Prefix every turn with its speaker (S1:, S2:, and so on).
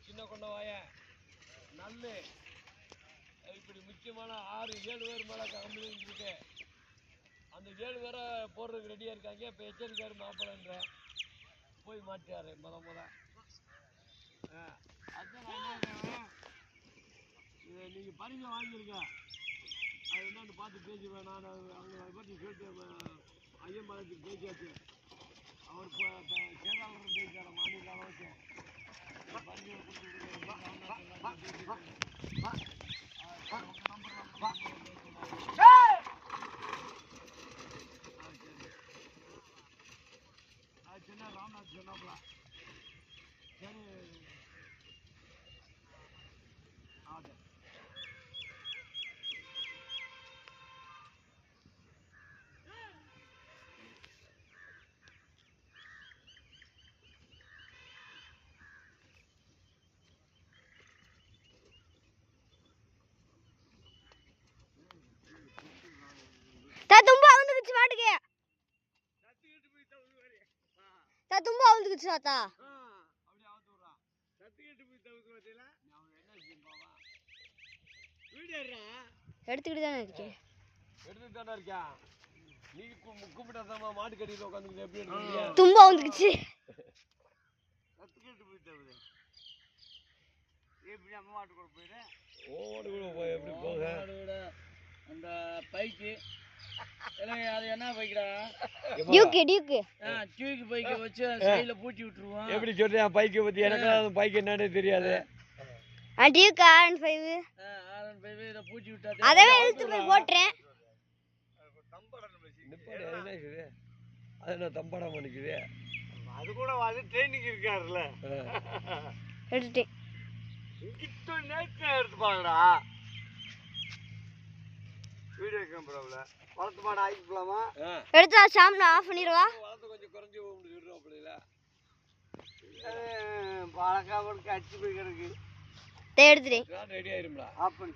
S1: சின்ன கொண்டவாய நல்ல இப்படி முக்கியமான 6-7 பேர் மேலே கம்பெனி இருக்கு. அந்த 7 பேரை போடுறதுக்கு ரெடியாக இருக்காங்க. இப்போ எச்சரிக்காரு மாப்பிள்ளைன்ற போய் மாட்டாரு முத அதுதான் நான் என்ன இது நீங்கள் பரிசை வாங்கியிருக்க அது என்னன்னு பார்த்து பேசுவேன். நான் அவங்க அதை பற்றி சொல்லிட்டு ஐயம்பாளையத்துக்கு பேசியாச்சு. அவர் செயலாளர் பேசியார் மாநில அளவுக்கு பரிசை சின்ன ராம்நாத் சொன்னாப்ல சரி ஆடு
S2: தும்பா வந்துக்குச்சு மாட்டுக்கு தும்பா வந்துக்குச்சு தாத்தா
S1: அப்படியே ஆத்து விடுறா சத்துக்கிட்டு போய் தவிர்த்து பார்த்தீங்களா அவன் என்ன செய்வான் வீடியோ
S2: எடுத்துக்கிட்டு தானே இருக்கேன்
S1: எடுத்துட்டு தானே இருக்கா நீ கூப்பிட்டாதாம்மா மாட்டு கட்டியில் உட்காந்துக்கிட்டு எப்படி எடுத்துக்கிறியா
S2: தும்பா வந்துக்குச்சு
S1: சத்துக்கிட்டு போய் தவிர எப்படி அம்மா மாட்டு கூட போயிடு ஓடு கூட போய் எப்படி போக அந்த பைக்கு அது என்ன பைக்குடா
S2: டியூக்கு
S1: டியூக்கு பைக்கை வச்சு சைடில் பூட்டி விட்டுருவோம்.
S3: எப்படி சொல்றியா பைக்கை பற்றி எனக்கு பைக் என்னன்னு தெரியாது.
S2: டியூக்கு R15
S1: இதை பூட்டி விட்டா
S2: அதவே இழுத்து போய் போட்டுறேன்.
S3: அது என்ன தம்பாடம் பண்ணிக்குது
S1: அது கூட அது ட்ரைனிங் இருக்காருல்ல
S2: எடுத்துட்டேன்
S1: இங்கிட்ட நேற்று எடுத்துப்பாங்கடா வீடியோ கேமராவில் வளர்த்து மாடு ஆகிக்கலாமா
S2: எடுத்து சாமில் ஆஃப் பண்ணிடுவா
S1: வளர்த்து கொஞ்சம் குறைஞ்சி விடுறோம் அப்படில பழக்காமலுக்கு அடிச்சு போய் கிடக்கு
S2: எடுத்துட்டேன்
S1: ரெடி ஆயிரும்டா
S3: ஆஃப் பண்ணி